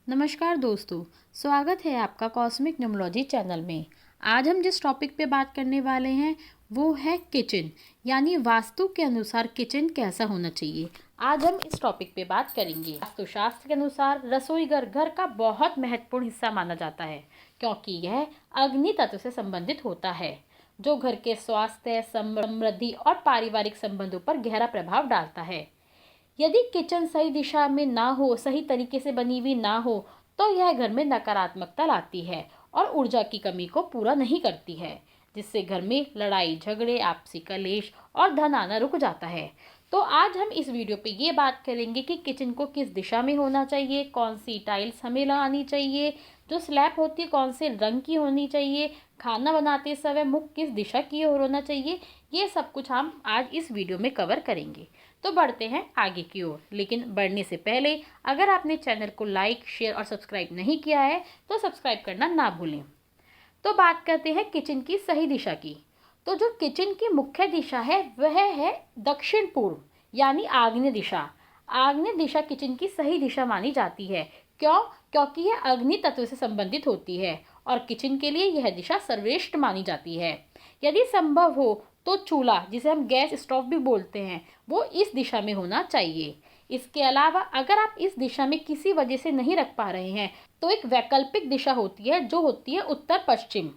नमस्कार दोस्तों, स्वागत है आपका कॉस्मिक न्यूमरोलॉजी चैनल में। आज हम जिस टॉपिक पे बात करने वाले हैं वो है किचन, यानी वास्तु के अनुसार किचन कैसा होना चाहिए। आज हम इस टॉपिक पे बात करेंगे। वास्तुशास्त्र के अनुसार रसोई घर घर का बहुत महत्वपूर्ण हिस्सा माना जाता है, क्योंकि यह अग्नि तत्व से संबंधित होता है, जो घर के स्वास्थ्य, समृद्धि और पारिवारिक संबंधों पर गहरा प्रभाव डालता है। यदि किचन सही दिशा में ना हो, सही तरीके से बनी हुई ना हो, तो यह घर में नकारात्मकता लाती है और ऊर्जा की कमी को पूरा नहीं करती है, जिससे घर में लड़ाई झगड़े, आपसी कलेश और धन आना रुक जाता है। तो आज हम इस वीडियो पे ये बात करेंगे कि किचन को किस दिशा में होना चाहिए, कौन सी टाइल्स हमें लगानी चाहिए, जो स्लैब होती है कौन से रंग की होनी चाहिए, खाना बनाते समय मुख किस दिशा की ओर होना चाहिए। ये सब कुछ हम आज इस वीडियो में कवर करेंगे। तो बढ़ते हैं आगे की ओर, लेकिन बढ़ने से पहले अगर आपने चैनल को लाइक, शेयर और सब्सक्राइब नहीं किया है तो सब्सक्राइब करना ना भूलें। तो बात करते हैं किचन की सही दिशा की। तो जो किचन की मुख्य दिशा है वह है दक्षिण पूर्व, यानी आग्नेय दिशा। आग्नेय दिशा किचन की सही दिशा मानी जाती है। क्यों? क्योंकि यह अग्नि तत्व से संबंधित होती है और किचन के लिए यह दिशा सर्वश्रेष्ठ मानी जाती है। यदि संभव हो तो चूल्हा, जिसे हम गैस स्टोव भी बोलते हैं, वो इस दिशा में होना चाहिए। इसके अलावा अगर आप इस दिशा में किसी वजह से नहीं रख पा रहे हैं तो एक वैकल्पिक दिशा होती है, जो होती है उत्तर पश्चिम।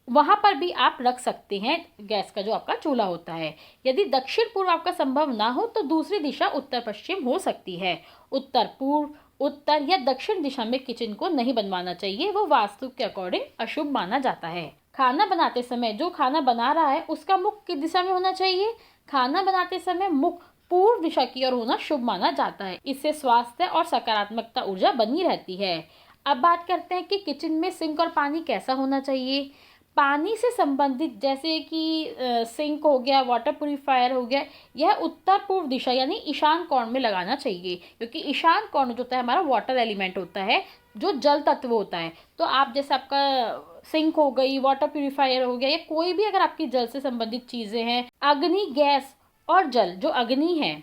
वहां पर भी आप रख सकते हैं गैस का जो आपका चूल्हा होता है। यदि दक्षिण पूर्व आपका संभव ना हो तो दूसरी दिशा उत्तर पश्चिम हो सकती है। उत्तर पूर्व, उत्तर या दक्षिण दिशा में किचन को नहीं बनवाना चाहिए, वो वास्तु के अकॉर्डिंग अशुभ माना जाता है। खाना बनाते समय जो खाना बना रहा है उसका मुख किस दिशा में होना चाहिए? खाना बनाते समय मुख पूर्व दिशा की ओर होना शुभ माना जाता है। इससे स्वास्थ्य और सकारात्मकता ऊर्जा बनी रहती है। अब बात करते हैं कि किचन में सिंक और पानी कैसा होना चाहिए। पानी से संबंधित जैसे कि सिंक हो गया, वाटर प्यूरिफायर हो गया, यह उत्तर पूर्व दिशा यानी ईशान कोण में लगाना चाहिए, क्योंकि ईशान कोण जो होता है हमारा वाटर एलिमेंट होता है, जो जल तत्व होता है। तो आप जैसे आपका सिंक हो गई, वाटर प्यूरिफायर हो गया, या कोई भी अगर आपकी जल से संबंधित चीजें हैं, अग्नि, गैस और जल, जो अग्नि है,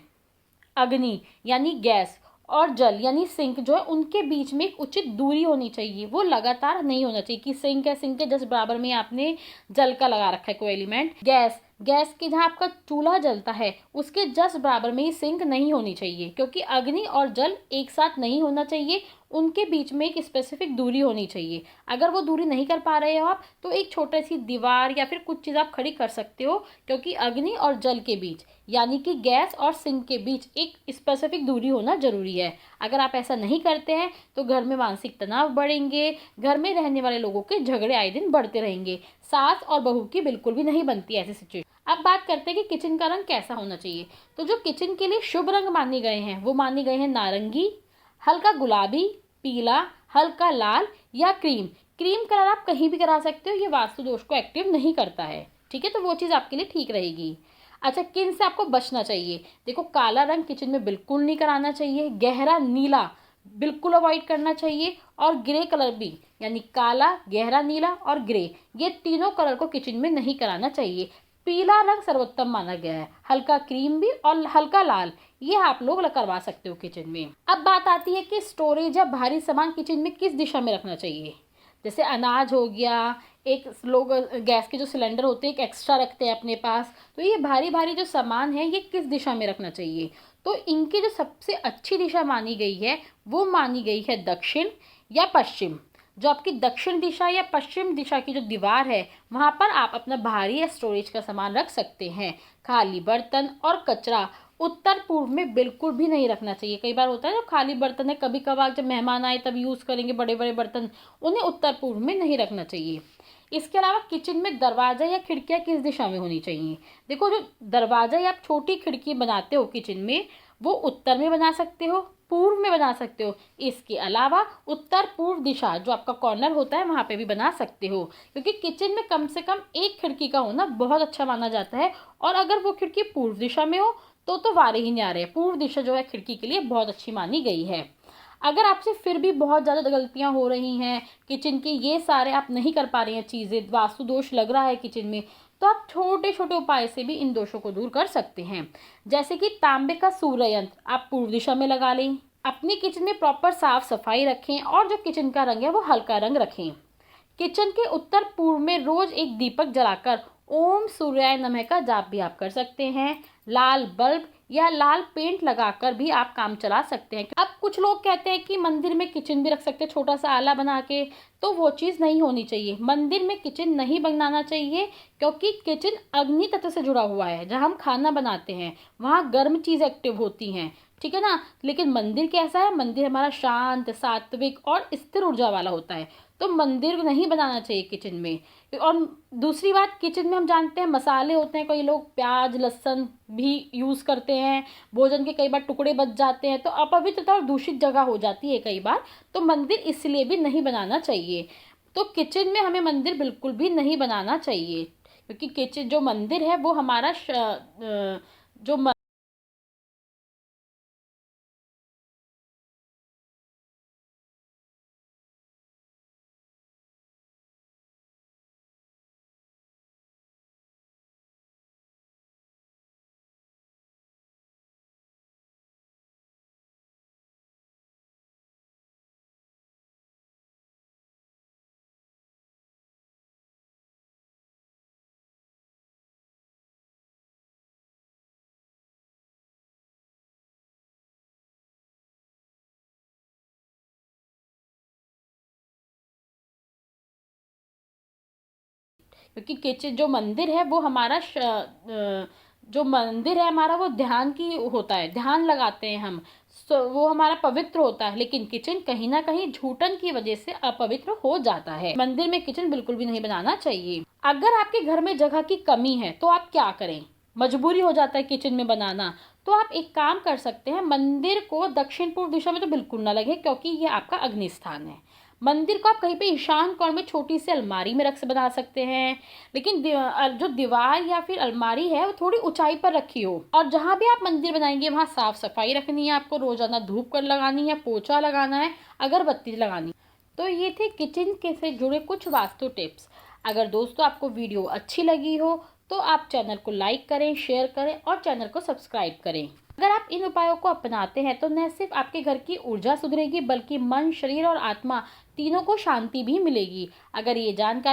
अग्नि यानी गैस और जल यानी सिंक जो है, उनके बीच में एक उचित दूरी होनी चाहिए। वो लगातार नहीं होना चाहिए कि सिंक है, सिंक के जस्ट बराबर में आपने जल का लगा रखा है कोई एलिमेंट। गैस, गैस के जहाँ आपका चूल्हा जलता है उसके जस्ट बराबर में ही सिंक नहीं होनी चाहिए, क्योंकि अग्नि और जल एक साथ नहीं होना चाहिए। उनके बीच में एक स्पेसिफिक दूरी होनी चाहिए। अगर वो दूरी नहीं कर पा रहे हो आप तो एक छोटी सी दीवार या फिर कुछ चीज़ आप खड़ी कर सकते हो, क्योंकि अग्नि और जल के बीच यानी कि गैस और सिंक के बीच एक स्पेसिफिक दूरी होना जरूरी है। अगर आप ऐसा नहीं करते हैं तो घर में मानसिक तनाव बढ़ेंगे, घर में रहने वाले लोगों के झगड़े आए दिन बढ़ते रहेंगे। सास और बहू की बिल्कुल भी नहीं बनती ऐसी सिचुएशन। अब बात करते हैं कि किचन का रंग कैसा होना चाहिए। तो जो किचन के लिए शुभ रंग माने गए हैं वो माने गए हैं नारंगी, हल्का गुलाबी, पीला, हल्का लाल या क्रीम। क्रीम कलर आप कहीं भी करा सकते हो, ये वास्तु दोष को एक्टिव नहीं करता है, ठीक है, तो वो चीज़ आपके लिए ठीक रहेगी। अच्छा, किन से आपको बचना चाहिए? देखो, काला रंग किचन में बिल्कुल नहीं कराना चाहिए, गहरा नीला बिल्कुल अवॉइड करना चाहिए, और ग्रे कलर भी, यानी काला, गहरा नीला और ग्रे, ये तीनों कलर को किचन में नहीं कराना चाहिए। पीला रंग सर्वोत्तम माना गया है, हल्का क्रीम भी और हल्का लाल, ये आप लोग करवा सकते हो किचन में। अब बात आती है कि स्टोरेज या भारी सामान किचन में किस दिशा में रखना चाहिए। जैसे अनाज हो गया, एक लोग गैस के जो सिलेंडर होते हैं एक एक्स्ट्रा रखते हैं अपने पास, तो ये भारी भारी जो सामान है ये किस दिशा में रखना चाहिए? तो इनकी जो सबसे अच्छी दिशा मानी गई है वो मानी गई है दक्षिण या पश्चिम। जो आपकी दक्षिण दिशा या पश्चिम दिशा की जो दीवार है वहाँ पर आप अपना भारी या स्टोरेज का सामान रख सकते हैं। खाली बर्तन और कचरा उत्तर पूर्व में बिल्कुल भी नहीं रखना चाहिए। कई बार होता है जब खाली बर्तन है, कभी कभार जब मेहमान आए तब यूज़ करेंगे बड़े बड़े बर्तन, उन्हें उत्तर पूर्व में नहीं रखना चाहिए। इसके अलावा किचन में दरवाजा या खिड़कियाँ किस दिशा में होनी चाहिए? देखो, जो दरवाजा या आप छोटी खिड़की बनाते हो किचन में, वो उत्तर में बना सकते हो, पूर्व में बना सकते हो। इसके अलावा उत्तर पूर्व दिशा जो आपका कॉर्नर होता है वहाँ पे भी बना सकते हो, क्योंकि किचन में कम से कम एक खिड़की का होना बहुत अच्छा माना जाता है। और अगर वो खिड़की पूर्व दिशा में हो तो वारे ही नहीं आ रहे। पूर्व दिशा जो है खिड़की के लिए बहुत अच्छी मानी गई है। अगर आपसे फिर भी बहुत ज़्यादा गलतियां हो रही हैं किचन की, ये सारे आप नहीं कर पा रही हैं चीज़ें, वास्तु दोष लग रहा है किचन में, तो आप छोटे छोटे उपाय से भी इन दोषों को दूर कर सकते हैं। जैसे कि तांबे का सूर्य यंत्र आप पूर्व दिशा में लगा लें, अपनी किचन में प्रॉपर साफ सफाई रखें और जो किचन का रंग है वो हल्का रंग रखें। किचन के उत्तर पूर्व में रोज एक दीपक जलाकर ओम सूर्याय नमः का जाप भी आप कर सकते हैं। लाल बल्ब या लाल पेंट लगाकर भी आप काम चला सकते हैं। अब कुछ लोग कहते हैं कि मंदिर में किचन भी रख सकते हैं छोटा सा आला बना के, तो वो चीज़ नहीं होनी चाहिए। मंदिर में किचन नहीं बनाना चाहिए क्योंकि किचन अग्नि तत्व से जुड़ा हुआ है। जहाँ हम खाना बनाते हैं वहाँ गर्म चीज़ एक्टिव होती हैं, ठीक है ना। लेकिन मंदिर कैसा है, मंदिर हमारा शांत, सात्विक और स्थिर ऊर्जा वाला होता है, तो मंदिर नहीं बनाना चाहिए किचन में। और दूसरी बात, किचन में हम जानते हैं मसाले होते हैं, कई लोग प्याज लहसुन भी यूज़ करते हैं, भोजन के कई बार टुकड़े बच जाते हैं, तो अपवित्रता और दूषित जगह हो जाती है कई बार, तो मंदिर इसलिए भी नहीं बनाना चाहिए। तो किचन में हमें मंदिर बिल्कुल भी नहीं बनाना चाहिए, क्योंकि किचन जो मंदिर है वो हमारा जो क्योंकि किचन जो मंदिर है वो हमारा जो मंदिर है हमारा वो ध्यान की होता है, ध्यान लगाते हैं हम, वो हमारा पवित्र होता है। लेकिन किचन कहीं ना कहीं झूठन की वजह से अपवित्र हो जाता है। मंदिर में किचन बिल्कुल भी नहीं बनाना चाहिए। अगर आपके घर में जगह की कमी है तो आप क्या करें, मजबूरी हो जाता है किचन में बनाना, तो आप एक काम कर सकते हैं, मंदिर को दक्षिण पूर्व दिशा में तो बिल्कुल ना लगे क्योंकि ये आपका अग्नि स्थान है। मंदिर को आप कहीं पे ईशान कोण में छोटी सी अलमारी में रख बना सकते हैं, लेकिन जो दीवार या फिर अलमारी है वो थोड़ी ऊंचाई पर रखी हो। और जहाँ भी आप मंदिर बनाएंगे वहाँ साफ सफाई रखनी है, आपको रोजाना धूप कर लगानी है, पोछा लगाना है, अगरबत्ती लगानी। तो ये थे किचन के से जुड़े कुछ वास्तु टिप्स। अगर दोस्तों आपको वीडियो अच्छी लगी हो तो आप चैनल को लाइक करें, शेयर करें और चैनल को सब्सक्राइब करें। अगर आप इन उपायों को अपनाते हैं तो न सिर्फ आपके घर की ऊर्जा सुधरेगी बल्कि मन, शरीर और आत्मा तीनों को शांति भी मिलेगी। अगर ये जानकारी